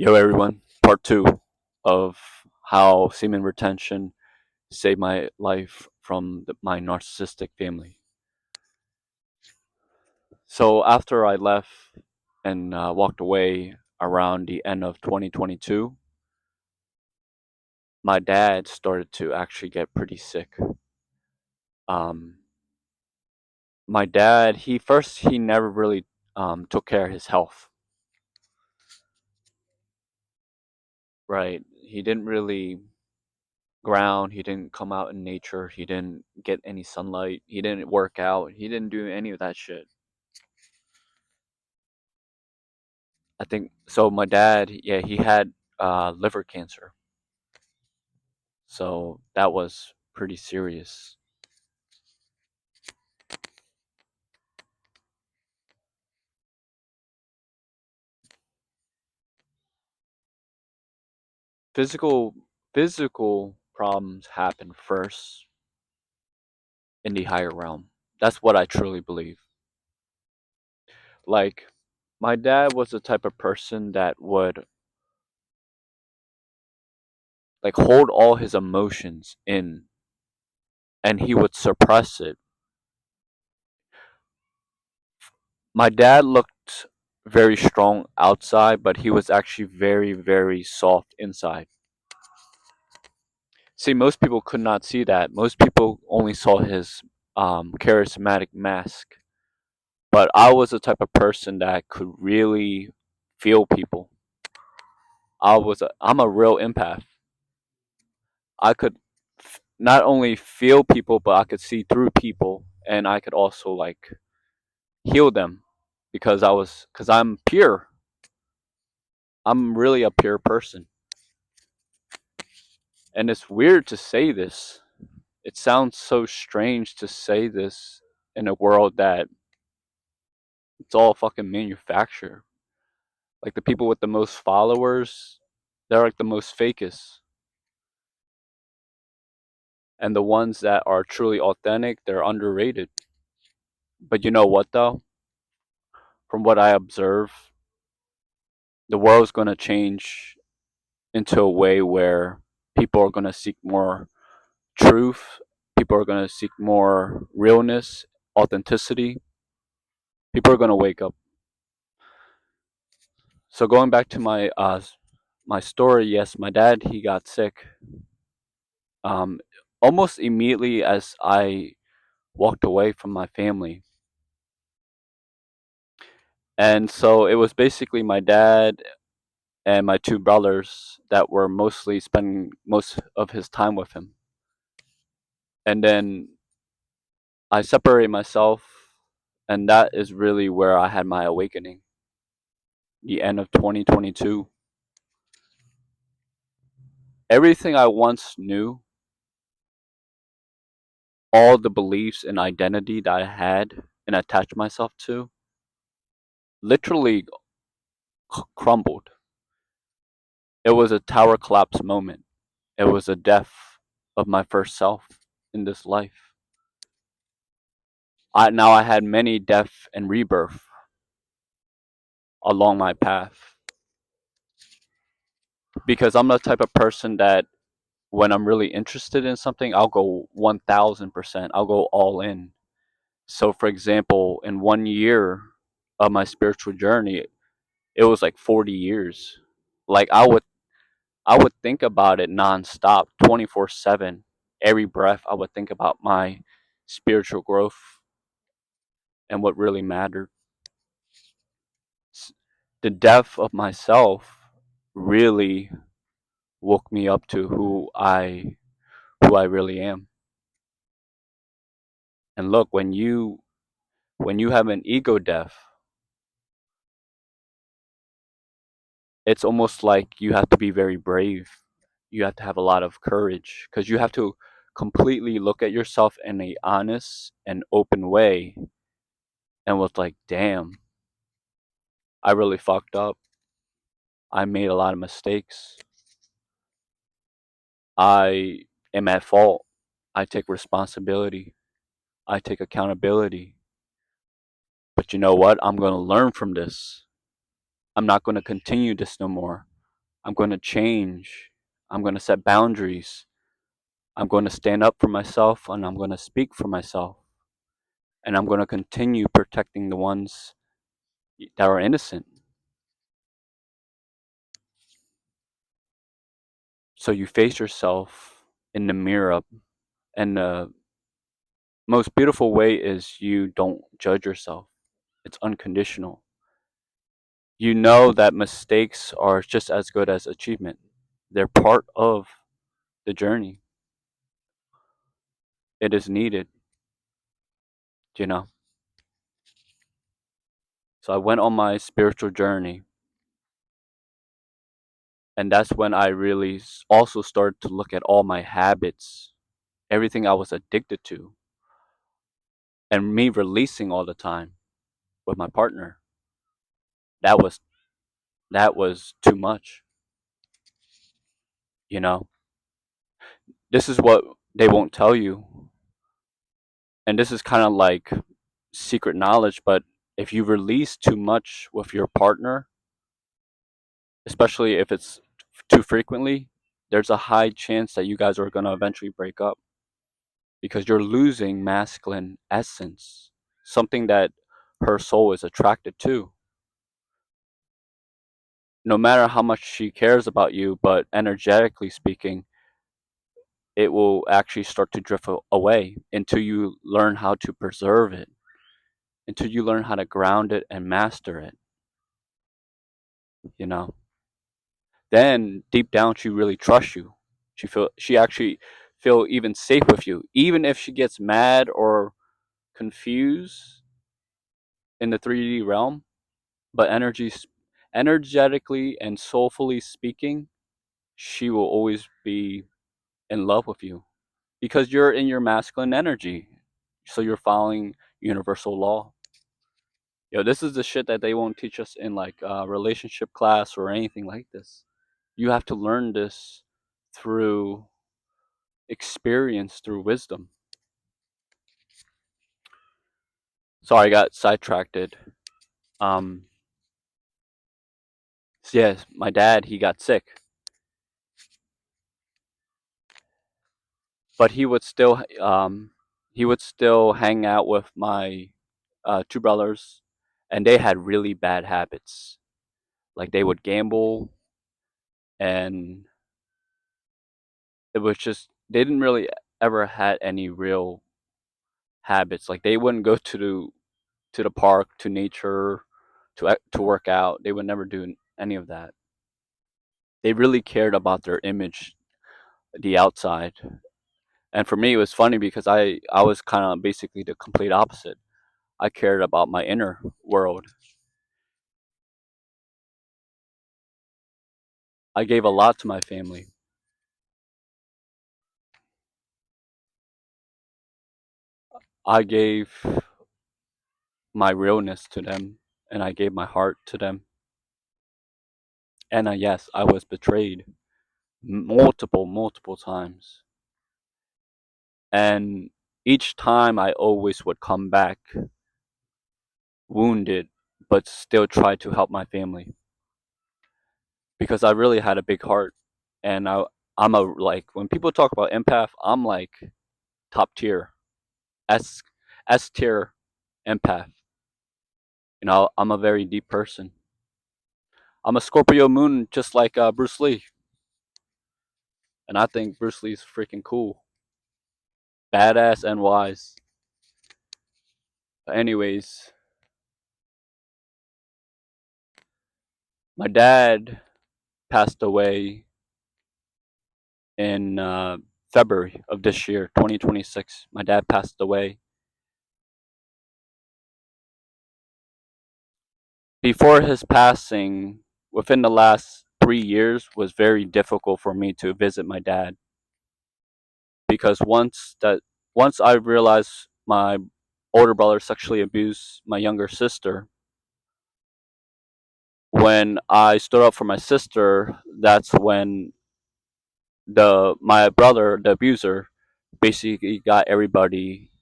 Yo, everyone. Part two of how semen retention saved my life from my narcissistic family. So, after I left and walked away around the end of 2022, my dad started to actually get pretty sick. Um, my dad, he never really took care of his health, right? He didn't really ground, he didn't come out in nature, he didn't get any sunlight, he didn't work out, he didn't do any of that shit. I think so. My dad, yeah, he had liver cancer, so that was pretty serious. Physical physical problems happen first in the higher realm. That's what I truly believe. Like, my dad was the type of person that would like hold all his emotions in, and he would suppress it. My dad looked very strong outside, but he was actually very, very soft inside. See, most people could not see that. Most people only saw his charismatic mask. But I was the type of person that could really feel people. I'm a real empath. I could not only feel people, but I could see through people, and I could also like heal them because I'm pure. I'm really a pure person, and it's weird to say this. It sounds so strange to say this in a world that it's all fucking manufactured. Like the people with the most followers, they're like the most fakest. And the ones that are truly authentic, they're underrated. But you know what though? From what I observe, the world's gonna change into a way where people are gonna seek more truth, people are gonna seek more realness, authenticity. People are gonna wake up. So going back to my story, yes, my dad he got sick. Um, Almost immediately as I walked away from my family. And so it was basically my dad and my two brothers that were mostly spending most of his time with him. And then I separated myself, and that is really where I had my awakening, the end of 2022. Everything I once knew, all the beliefs and identity that I had and attached myself to, literally crumbled. It was a tower collapse moment. It was a death of my first self in this life. I had many death and rebirth along my path because I'm the type of person that when I'm really interested in something, I'll go 1000%. I'll go all in. So, for example, in 1 year of my spiritual journey, it was like 40 years. Like I would think about it nonstop, 24/7. Every breath, I would think about my spiritual growth and what really mattered. The death of myself really woke me up to who I really am. And look, when you have an ego death, it's almost like you have to be very brave. You have to have a lot of courage because you have to completely look at yourself in a honest and open way and was like, damn, I really fucked up. I made a lot of mistakes. I am at fault. I take responsibility. I take accountability. But you know what? I'm going to learn from this. I'm not going to continue this no more. I'm going to change. I'm going to set boundaries. I'm going to stand up for myself and I'm going to speak for myself. And I'm going to continue protecting the ones that are innocent. So you face yourself in the mirror, and the most beautiful way is you don't judge yourself. It's unconditional. You know that mistakes are just as good as achievement. They're part of the journey. It is needed, you know. So I went on my spiritual journey, and that's when I really also started to look at all my habits, everything I was addicted to, and me releasing all the time with my partner. That was that was too much, you know. This is what they won't tell you, and this is kind of like secret knowledge, but if you release too much with your partner, especially if it's too frequently, there's a high chance that you guys are going to eventually break up because you're losing masculine essence, something that her soul is attracted to. No matter how much she cares about you, but energetically speaking, it will actually start to drift away until you learn how to preserve it, until you learn how to ground it and master it, you know. Then deep down she really trusts you. She actually feel even safe with you. Even if she gets mad or confused in the 3D realm, but energetically and soulfully speaking, she will always be in love with you because you're in your masculine energy. So you're following universal law. Yo, this is the shit that they won't teach us in like relationship class or anything like this. You have to learn this through experience, through wisdom. Sorry, I got sidetracked. Um, yes, my dad, he got sick, but he would still hang out with my two brothers, and they had really bad habits. Like they would gamble, and it was just they didn't really ever had any real habits. Like they wouldn't go to the park, to nature, to work out. They would never do any of that. They really cared about their image, the outside. And for me, it was funny because I was kind of basically the complete opposite. I cared about my inner world. I gave a lot to my family. I gave my realness to them, and I gave my heart to them. And yes, I was betrayed multiple times. And each time I always would come back wounded, but still try to help my family because I really had a big heart. And I'm a like when people talk about empath, I'm like top tier, S S tier empath. You know, I'm a very deep person. I'm a Scorpio moon, just like Bruce Lee, and I think Bruce Lee's freaking cool, badass, and wise. But anyways, my dad passed away in February of this year, 2026. My dad passed away. Before his passing, within the last 3 years, was very difficult for me to visit my dad because once I realized my older brother sexually abused my younger sister, when I stood up for my sister, that's when my brother, the abuser, basically got everybody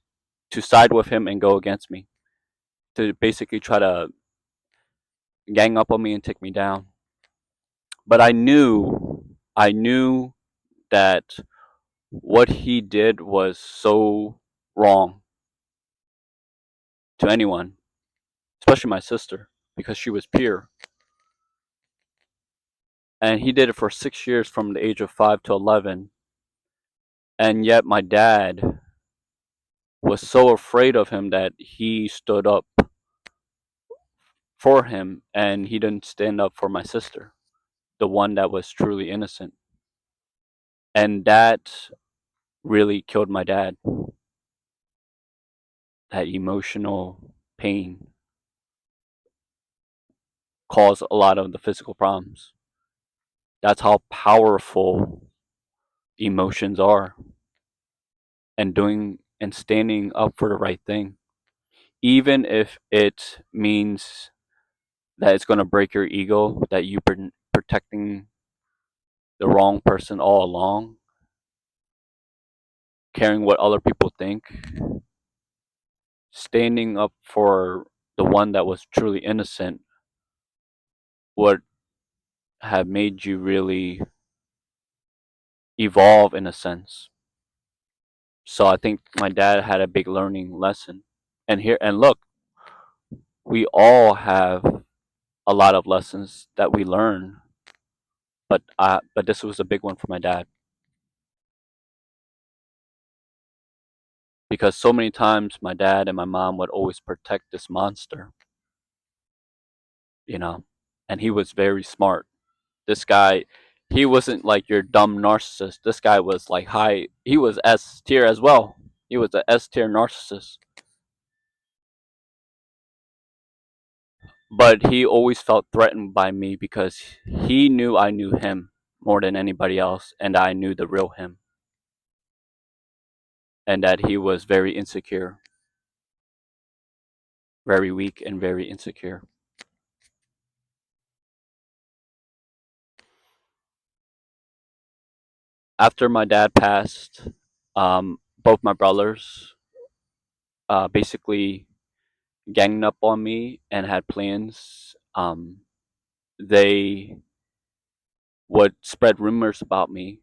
to side with him and go against me, to basically try to gang up on me and take me down. But I knew that what he did was so wrong to anyone, especially my sister, because she was pure. And he did it for 6 years from the age of 5 to 11. And yet my dad was so afraid of him that he stood up for him and he didn't stand up for my sister, the one that was truly innocent. And that really killed my dad. That emotional pain caused a lot of the physical problems. That's how powerful emotions are, and doing and standing up for the right thing, even if it means that it's going to break your ego, that you've been protecting the wrong person all along, caring what other people think, standing up for the one that was truly innocent would have made you really evolve in a sense. So I think my dad had a big learning lesson. And look, we all have a lot of lessons that we learn, but this was a big one for my dad, because so many times my dad and my mom would always protect this monster, you know, and he was very smart. This guy, he wasn't like your dumb narcissist. This guy was like high. He was S tier as well. He was a S tier narcissist. But he always felt threatened by me because he knew I knew him more than anybody else, and I knew the real him, and that he was very insecure, very weak, and very insecure. After my dad passed, both my brothers basically ganged up on me and had plans. They would spread rumors about me,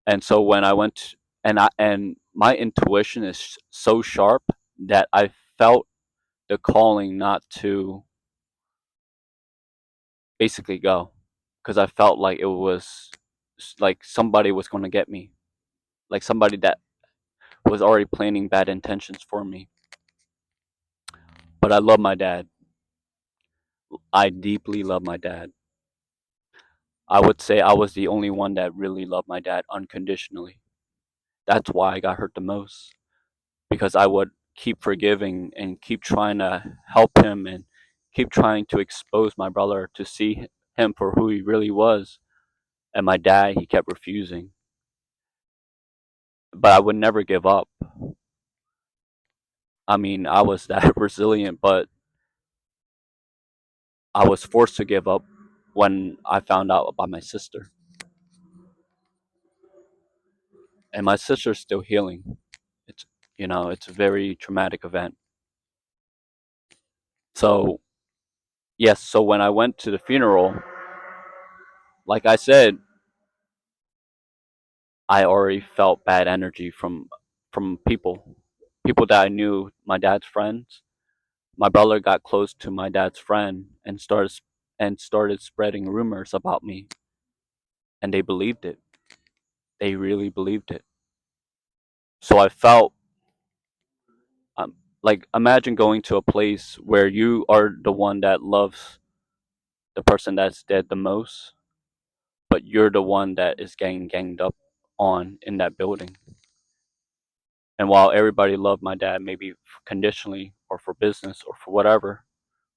and so when I went and my intuition is so sharp that I felt the calling not to basically go, because I felt like it was like somebody was going to get me, like somebody that was already planning bad intentions for me. But I love my dad. I deeply love my dad. I would say I was the only one that really loved my dad unconditionally. That's why I got hurt the most, because I would keep forgiving and keep trying to help him and keep trying to expose my brother to see him for who he really was. And my dad, he kept refusing. But I would never give up. I mean, I was that resilient, but I was forced to give up when I found out about my sister. And my sister's still healing. It's it's a very traumatic event. So yes, so when I went to the funeral, like I said, I already felt bad energy from people that I knew, my dad's friends. My brother got close to my dad's friend and started spreading rumors about me, and they believed it. They really believed it. So I felt like, imagine going to a place where you are the one that loves the person that's dead the most, but you're the one that is getting ganged up on in that building. And while everybody loved my dad, maybe conditionally or for business or for whatever,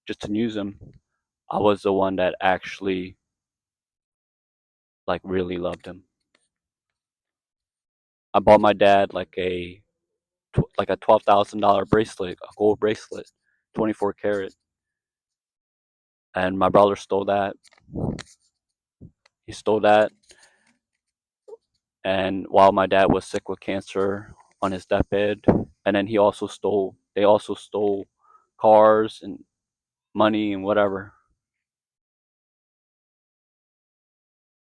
just to use him, I was the one that actually like really loved him. I bought my dad like a $12,000 bracelet, a gold bracelet, 24 karat, and my brother stole that. He stole that, and while my dad was sick with cancer on his deathbed, and then they also stole cars and money and whatever.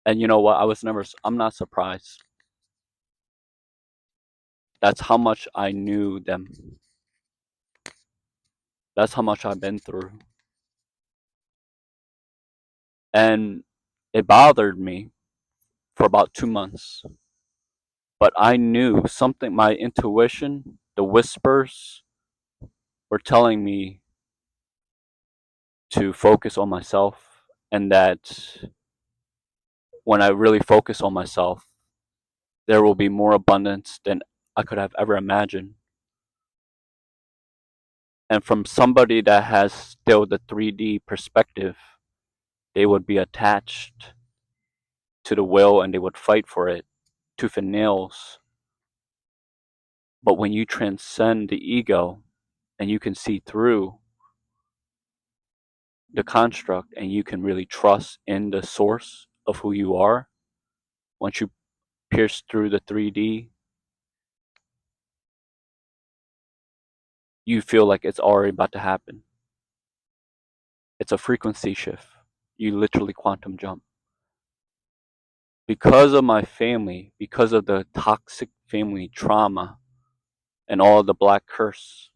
And you know what? I'm not surprised. That's how much I knew them. That's how much I've been through. And it bothered me for about 2 months. But I knew something, my intuition, the whispers were telling me to focus on myself, and that when I really focus on myself, there will be more abundance than I could have ever imagined. And from somebody that has still the 3D perspective, they would be attached to the will and they would fight for it tooth and nails. But when you transcend the ego and you can see through the construct and you can really trust in the source of who you are, once you pierce through the 3D, you feel like it's already about to happen. It's a frequency shift. You literally quantum jump. Because of my family, because of the toxic family trauma and all the black curse,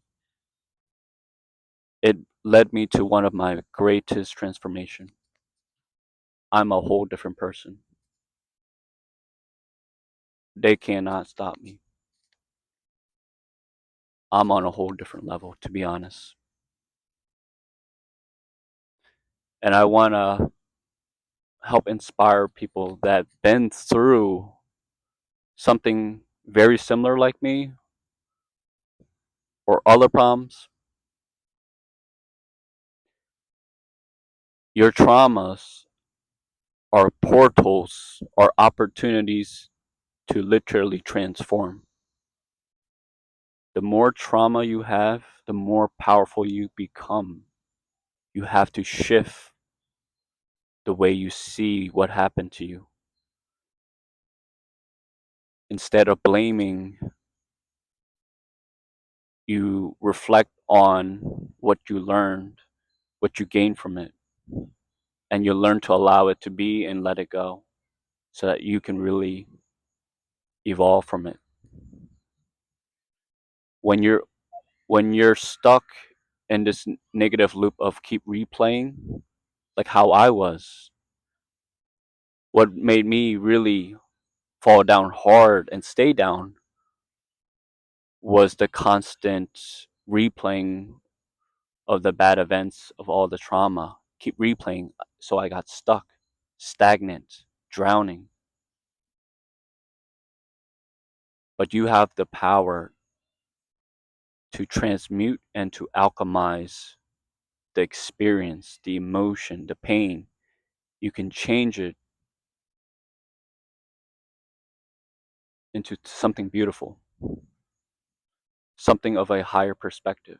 it led me to one of my greatest transformation. I'm a whole different person. They cannot stop me. I'm on a whole different level, to be honest. And I want to help inspire people that been through something very similar like me or other problems. Your traumas are portals, are opportunities to literally transform. The more trauma you have, the more powerful you become. You have to shift the way you see what happened to you. Instead of blaming, you reflect on what you learned, what you gained from it, and you learn to allow it to be and let it go so that you can really evolve from it. When you're when you're stuck in this negative loop of keep replaying, like how I was, what made me really fall down hard and stay down was the constant replaying of the bad events of all the trauma. Keep replaying, so I got stuck, stagnant, drowning. But you have the power to transmute and to alchemize the experience, the emotion, the pain. You can change it into something beautiful, something of a higher perspective.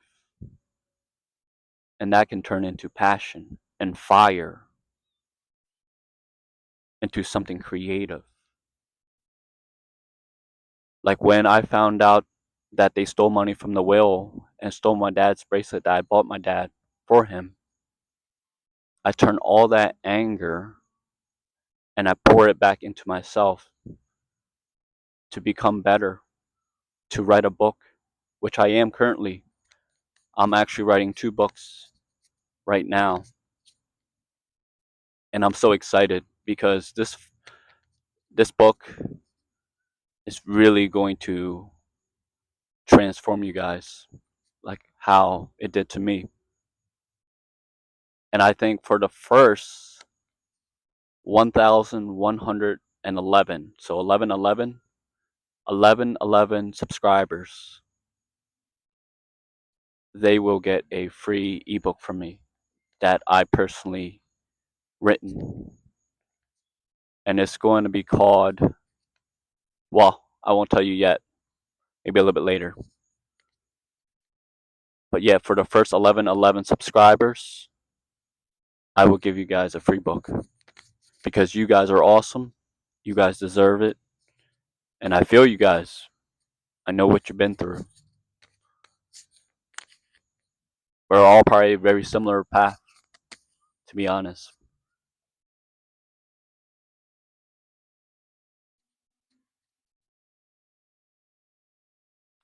And that can turn into passion and fire, into something creative. Like when I found out that they stole money from the will and stole my dad's bracelet that I bought my dad for him, I turned all that anger and I pour it back into myself to become better, to write a book, which I am currently. I'm actually writing 2 books right now, and I'm so excited because this book is really going to transform you guys, like how it did to me. And I think for the first 1,111, so 1111 subscribers, they will get a free ebook from me that I personally written, and it's going to be called, well, I won't tell you yet, maybe a little bit later. But yeah, for the first 1111 subscribers, I will give you guys a free book because you guys are awesome. You guys deserve it. And I feel you guys. I know what you've been through. We're all probably a very similar path, to be honest.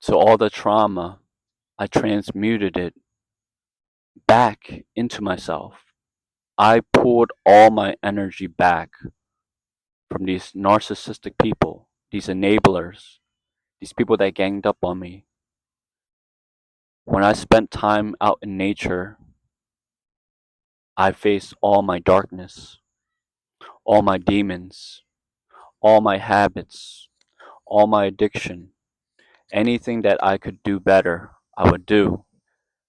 So all the trauma, I transmuted it back into myself. I pulled all my energy back from these narcissistic people, these enablers, these people that ganged up on me. When I spent time out in nature, I faced all my darkness, all my demons, all my habits, all my addiction. Anything that I could do better, I would do.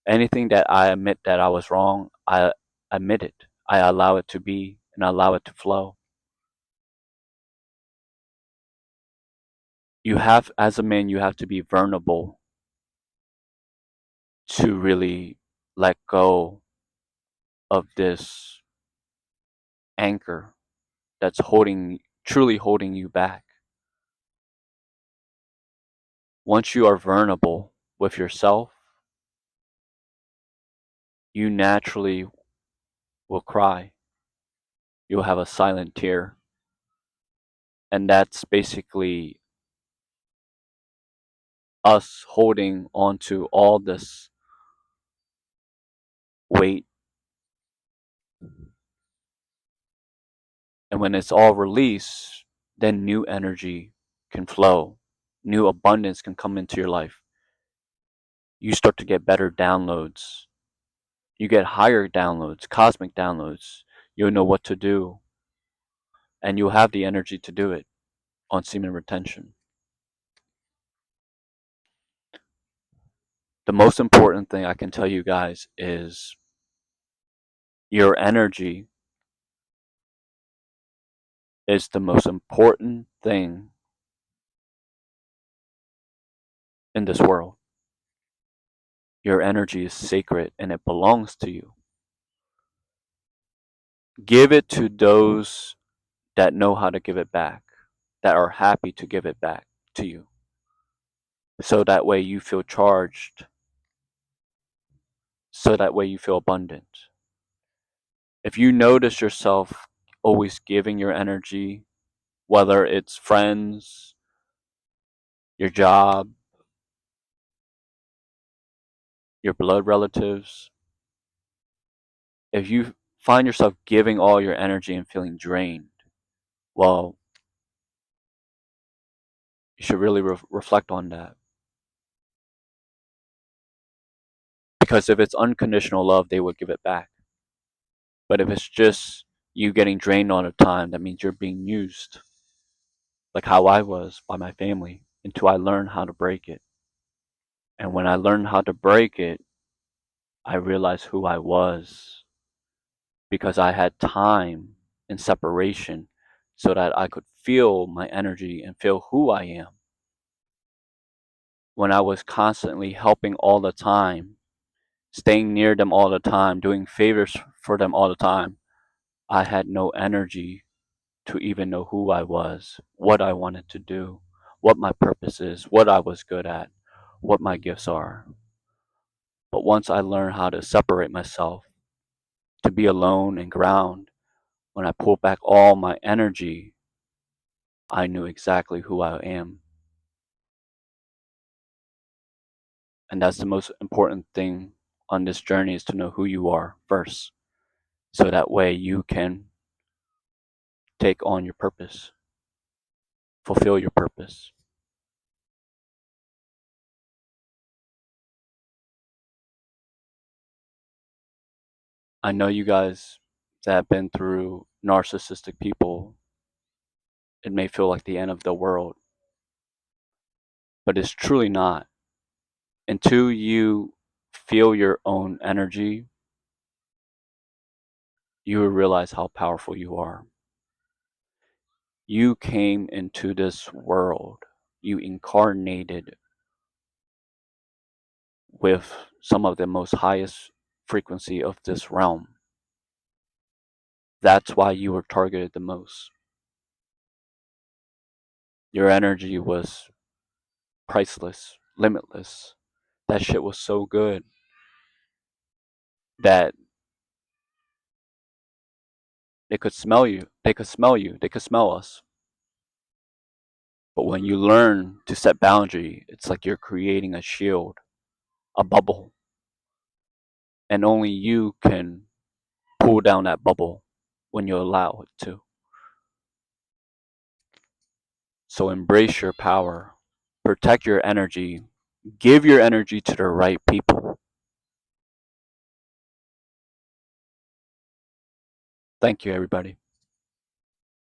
Anything that I admit that I was wrong, I admit it. I allow it to be and I allow it to flow. You have, as a man, you have to be vulnerable to really let go of this anchor that's truly holding you back. Once you are vulnerable with yourself, you naturally will cry. You'll have a silent tear. And that's basically us holding onto all this weight. And when it's all released, then new energy can flow, new abundance can come into your life. You start to get better downloads. You get higher downloads, cosmic downloads. You'll know what to do, and you'll have the energy to do it on semen retention. The most important thing I can tell you guys is your energy is the most important thing in this world. Your energy is sacred and it belongs to you. Give it to those that know how to give it back, that are happy to give it back to you. So that way you feel charged, so that way you feel abundant. If you notice yourself always giving your energy, whether it's friends, your job, your blood relatives, if you find yourself giving all your energy and feeling drained, well, you should really reflect on that. Because if it's unconditional love, they would give it back. But if it's just you getting drained all the time, that means you're being used, like how I was by my family, until I learned how to break it. And when I learned how to break it, I realized who I was because I had time in separation so that I could feel my energy and feel who I am. When I was constantly helping all the time, staying near them all the time, doing favors for them all the time, I had no energy to even know who I was, what I wanted to do, what my purpose is, what I was good at, what my gifts are. But once I learned how to separate myself, to be alone and ground, when I pulled back all my energy, I knew exactly who I am. And that's the most important thing on this journey, is to know who you are first. So that way you can take on your purpose, fulfill your purpose. I know you guys that have been through narcissistic people, it may feel like the end of the world, but it's truly not. Until you feel your own energy, you will realize how powerful you are. You came into this world, you incarnated with some of the most highest frequency of this realm. That's why you were targeted the most. Your energy was priceless, limitless. That shit was so good that they could smell you. They could smell you. They could smell us. But when you learn to set boundary, it's like you're creating a shield, a bubble, and only you can pull down that bubble when you allow it to. So embrace your power, protect your energy, give your energy to the right people. Thank you, everybody.